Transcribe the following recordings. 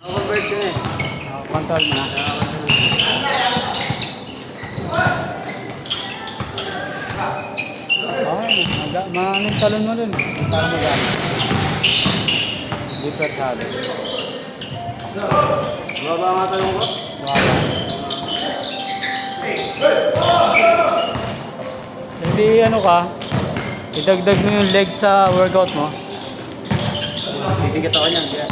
Convert yun eh. Control mo na. Okay, maraming talon mo dun. Para magana. Deeper sabi. Baba nga talong ko. Wala. Hindi ano ka, idagdag mo yung legs sa workout mo. Bibigat ako niyan. Kaya.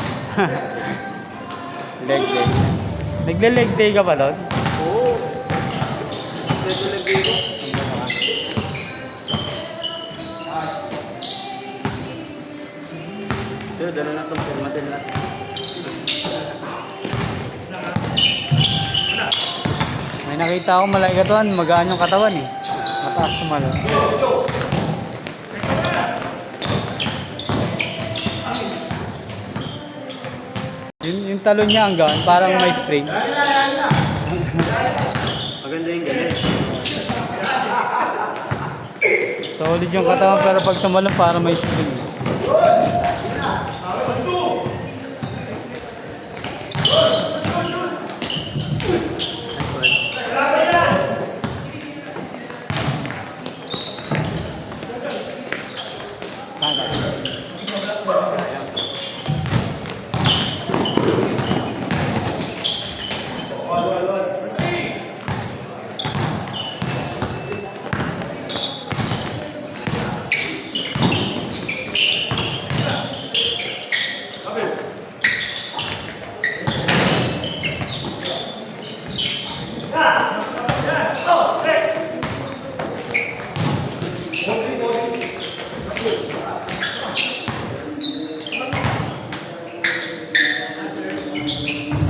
Leg day. Nagle-leg day ka ba doon? Oo. Ito lagi ko. Ito, dala na itong formatin na. May nakita ako malaki doon, magaan yung katawan eh. Mataas sumalo. Yung talon niya hanggang parang may spring. Maganda yung ganun. Solid yung katawan pero pag tumalon parang may spring.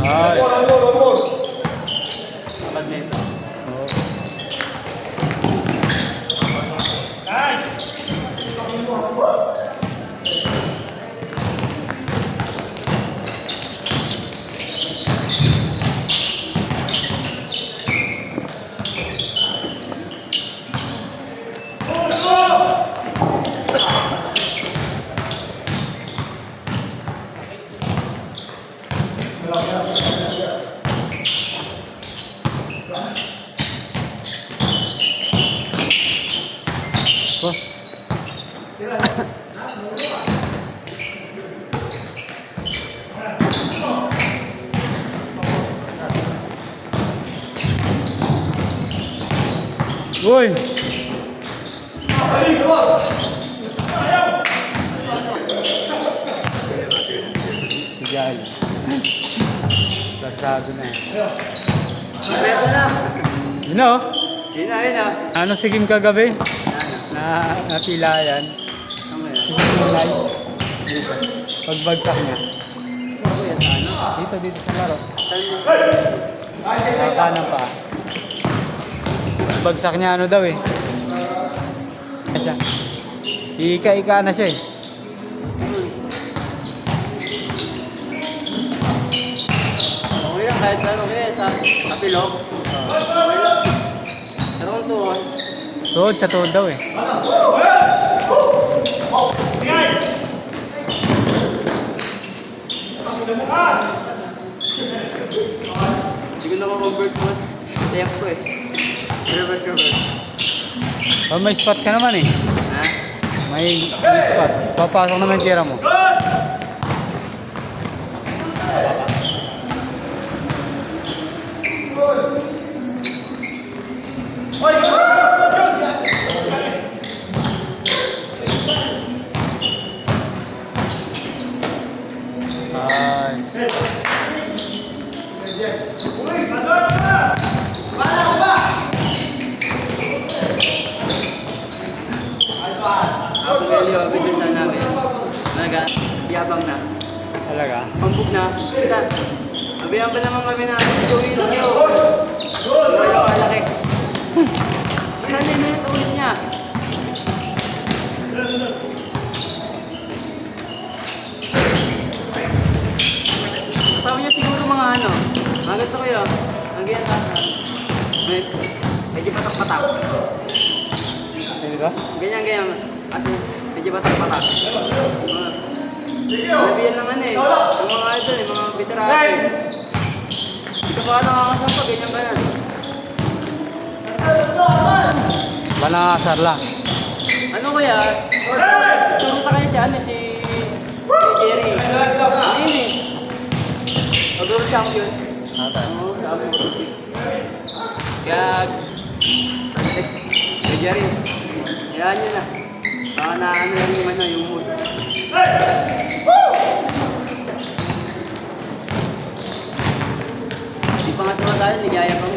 Ay. Kapag nito. Uy! Sigal. Larsado na eh. Ito na. You know, Yun na. ano sigim kagabi? Napila yan. Ano yan? Sigim yung live. Pagbagsak niya. Ako yan sa ano? Dito sa laro. Saan mo? Sa kanan pa. Pagbagsak niya ano daw eh. Siya. Ika-ika na siya eh. Okay lang, kahit saan okay sa kapilog. Okay lang. Pero kung tuon, Tuhod sa tuhod daw eh. hindi ko na ma-convert mo. Temp ko eh. Reverse. Oh, may spot ka naman eh. Ha? May spot. Papasok naman yung tira mo. Ako value, binusan namin. Talaga, yabang na. Talaga? Pambog na. Kita. Abihan pa naman kami na Joey lang yun. Joey ang malaki. Saan din yung ulit niya? Tawag niya siguro mga ano. Mga ganito kayo. Ang ganyan tasan. Medyo patak-patak. Hindi ba? Ganyan. Kasi medyo patak-patak. Nabiyan ng ano eh. Yung mga idol eh, mga veterano eh. Hindi ka pa nakakasama, ganyan ka yan. Banakasar lang. Ano kaya? Turo sa kanya si ano, si Jerry. Ano yun eh? Pag-uro champion. Oo, sabi ko si. Kaya, kay Jerry. Kaya nyo na. Baka na ano lang yung ano, yung mood. Di pa nga sa tayo, ligaya pa mo.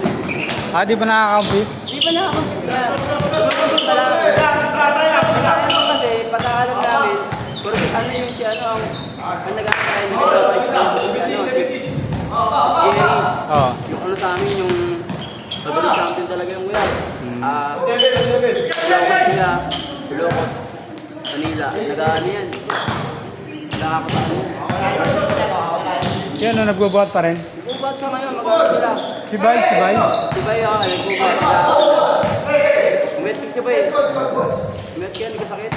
Di ba nakaka-compete? Di pa na ako. Lumabot pa lang. Kaya mo kasi, patakalan namin. Pero ano yung si ano, ang nag-aakain, nag-aakain sa ano, si Jerry. Oo. Yung ano sa amin, yung pag-uri champion talaga yung kuya. Ilocos nila, Ilocos, Manila, nag-aano yan. Nakakataan yan. Sino nagbubuhat pa rin? Nagbubuhat siya ngayon, mag-aano sila. Si Bay? Si Bay? Si Bay ako, nagbubuhat siya. Umetik si Bay. Umetik yan, nagkasakit.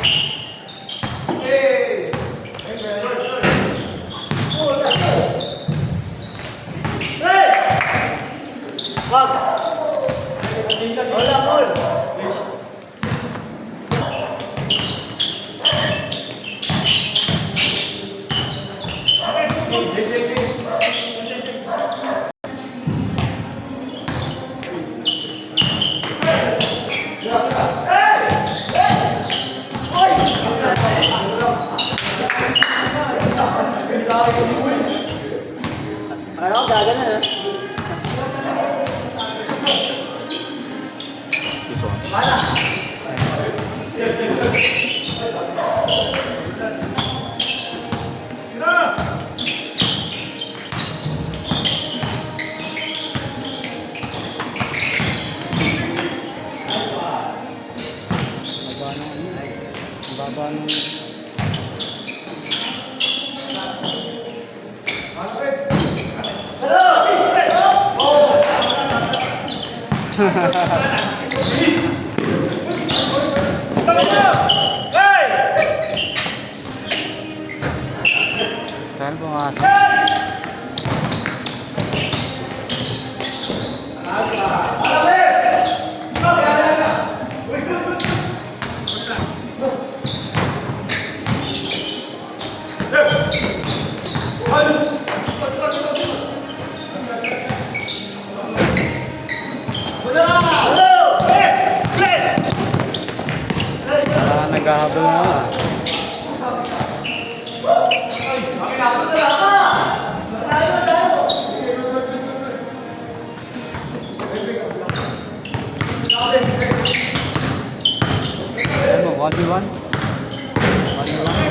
Wag! Hola, Paul! Akala ko gagana na. This one. Baba nung... Saan pumasok? Naghahabol na. Ano, 1v1? 1v1?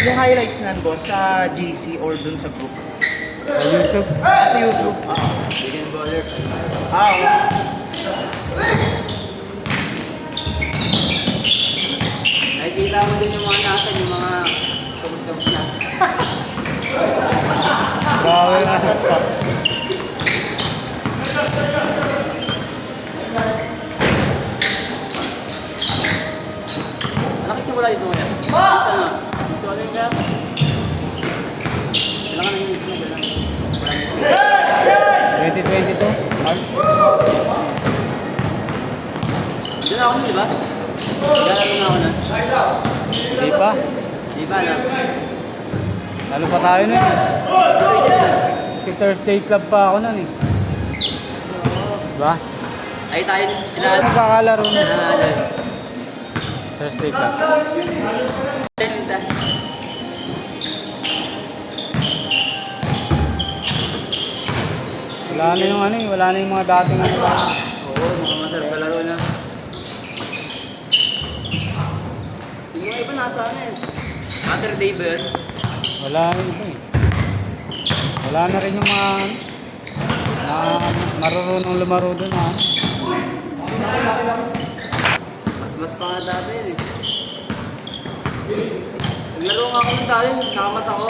Yung highlights nan boss sa GC or dun sa group? Sa YouTube? Sa YouTube? Chicken baller. Okay. Nakikita mo din yung mga nasan, yung mga kabos-kabos na. Bawal na. Anak simula dito ngayon. Sana. So ano yung kaya? Kailangan ng YouTube na gano'n. 2022? March? Diyan ako nun, di ba? Gano'n na ako nun. Hindi pa. Di ba na? Lalo pa tayo nun eh. Si Thursday Club pa ako nun eh. Diba? Ay tayo, Ano nagkakalaro nun? Thursday Club. Wala na yung ano eh. Wala na yung mga dating ano ba. Oo, mga masarap palaro na. Yung mga iba nasa ano eh. Saturday ba yun? Wala na ito eh. Wala na rin yung mga marurunong lumaro doon ha. Mas pa nga dati yun eh. Naglaro nga ako ng challenge, nakamas ako.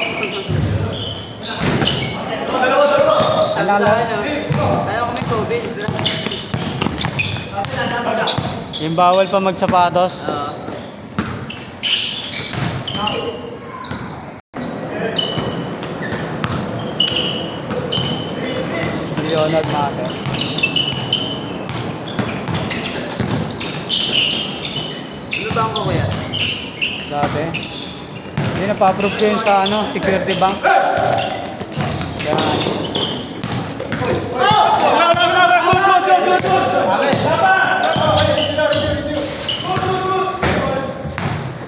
Alala. Kaya ako may COVID. Yung bawal pa magsapatos. Leonard Mate. Ano ba ang kuya? Dati. Hindi na pa-approve ko yun sa ano, security bank. Yan.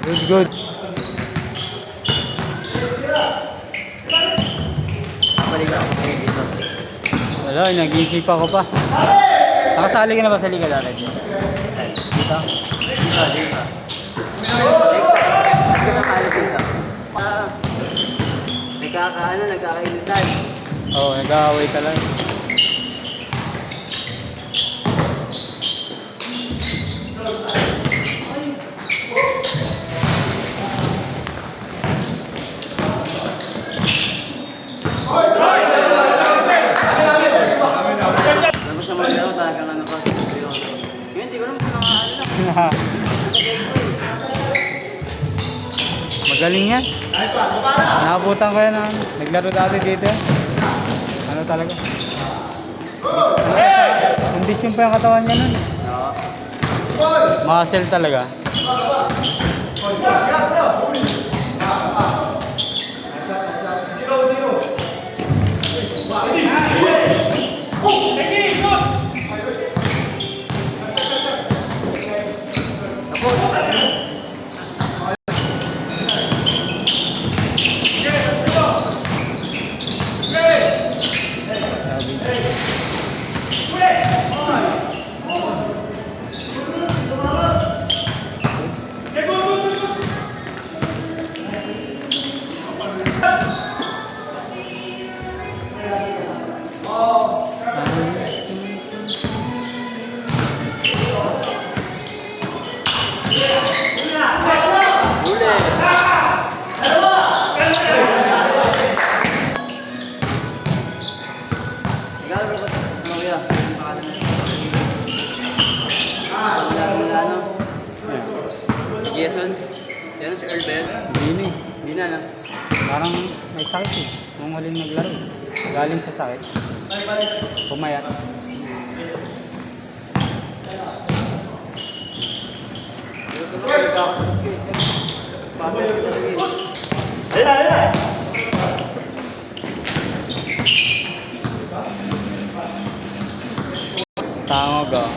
Good, good. Balik ako kayo dito. Wala, nag-iisip ako pa. Nakasali ka na ba sa liga dati? Dito? Dito. Next time, nakakalo dito. Nagkakainitan. Oo, nag-aaway ka lang. Alam mo siya maglaro, talagang ano pa. Ngayon, di ko naman nakakaano na. Magaling yan. Nakabutan ko yan. Naglaro dati dito. Ano talaga? Kondisyon pa yung katawan niya nun. Muscle talaga. Jason? Si ano, si Earl Ben? Hindi. Hindi na, no? Parang may sakit eh. Nung huling naglaro. Galing sa sakit. Pumayat. Tangog ah.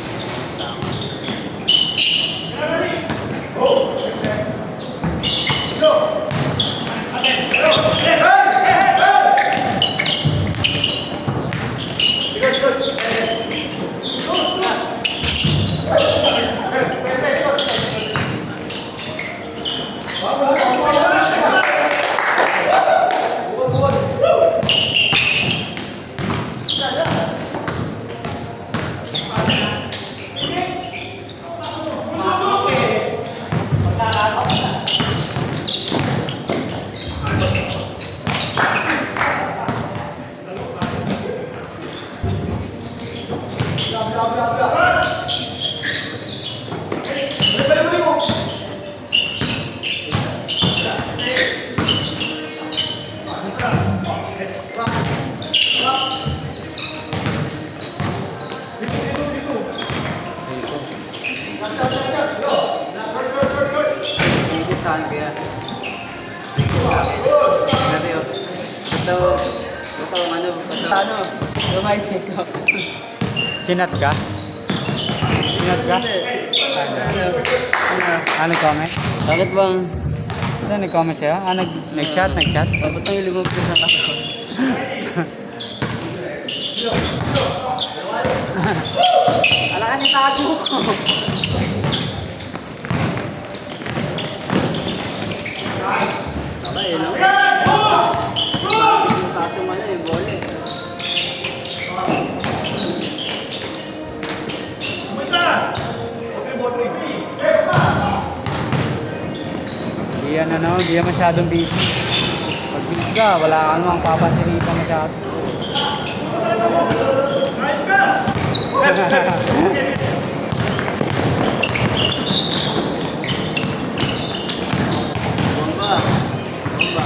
Isip sa akin kaya. Sabi ko, ito, ano, lumay ko. Sinat ka? Sinat ka? Ano comment? Bakit bang, Ano nag-comment siya? Nag-chat? ba't ang ilimog ko sa ako? Ala ka ni tago ko. Aba, yun lang. Yung kaso man yung bola eh. Hindi yan ano, hindi yan masyadong busy. Pag busy ka, wala ka namang papasiripan masyado. Bomba. Bomba.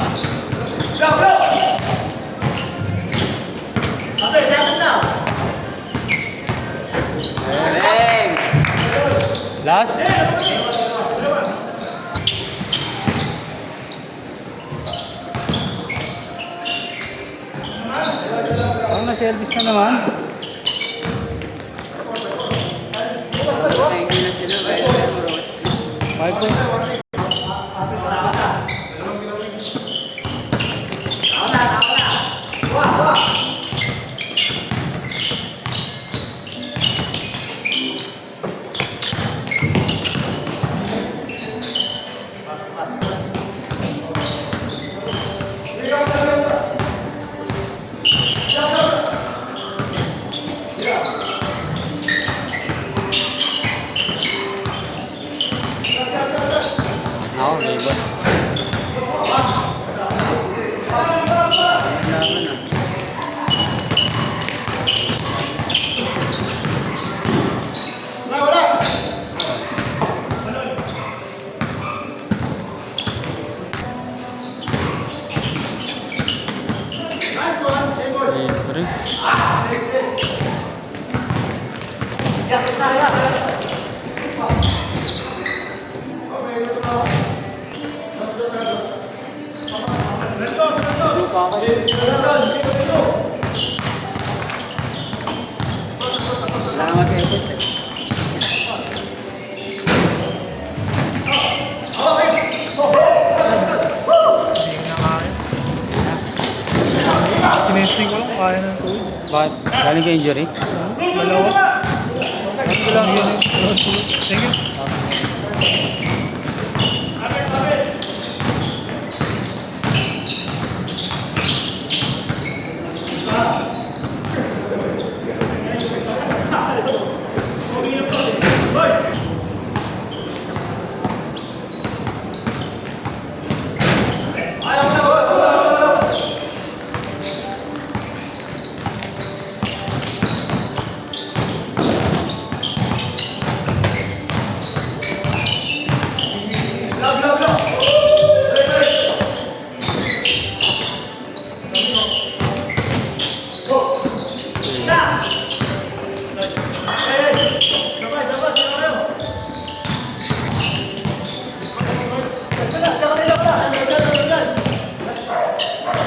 Galing. Last. Parang na-service ka naman. Thank you na sila. Bye po. Ako, libat. Laban ah. Libre. Wala na mag-effort eh. Tinesting ko lang, kaya ng tuwid. Bakit? Galing ka injury? Dalawa. Ito lang yun. Thank you.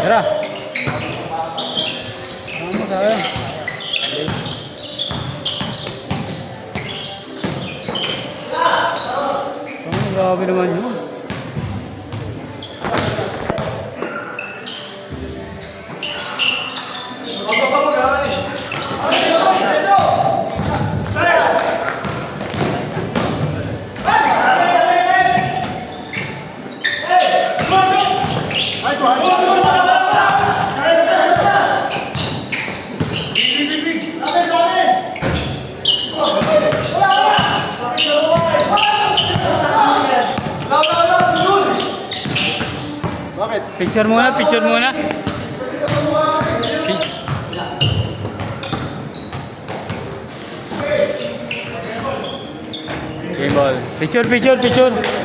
Tara. Ano tayo? Oh, grabe naman yun. Picture muna, picture muna. Game ball. Picture, picture, picture.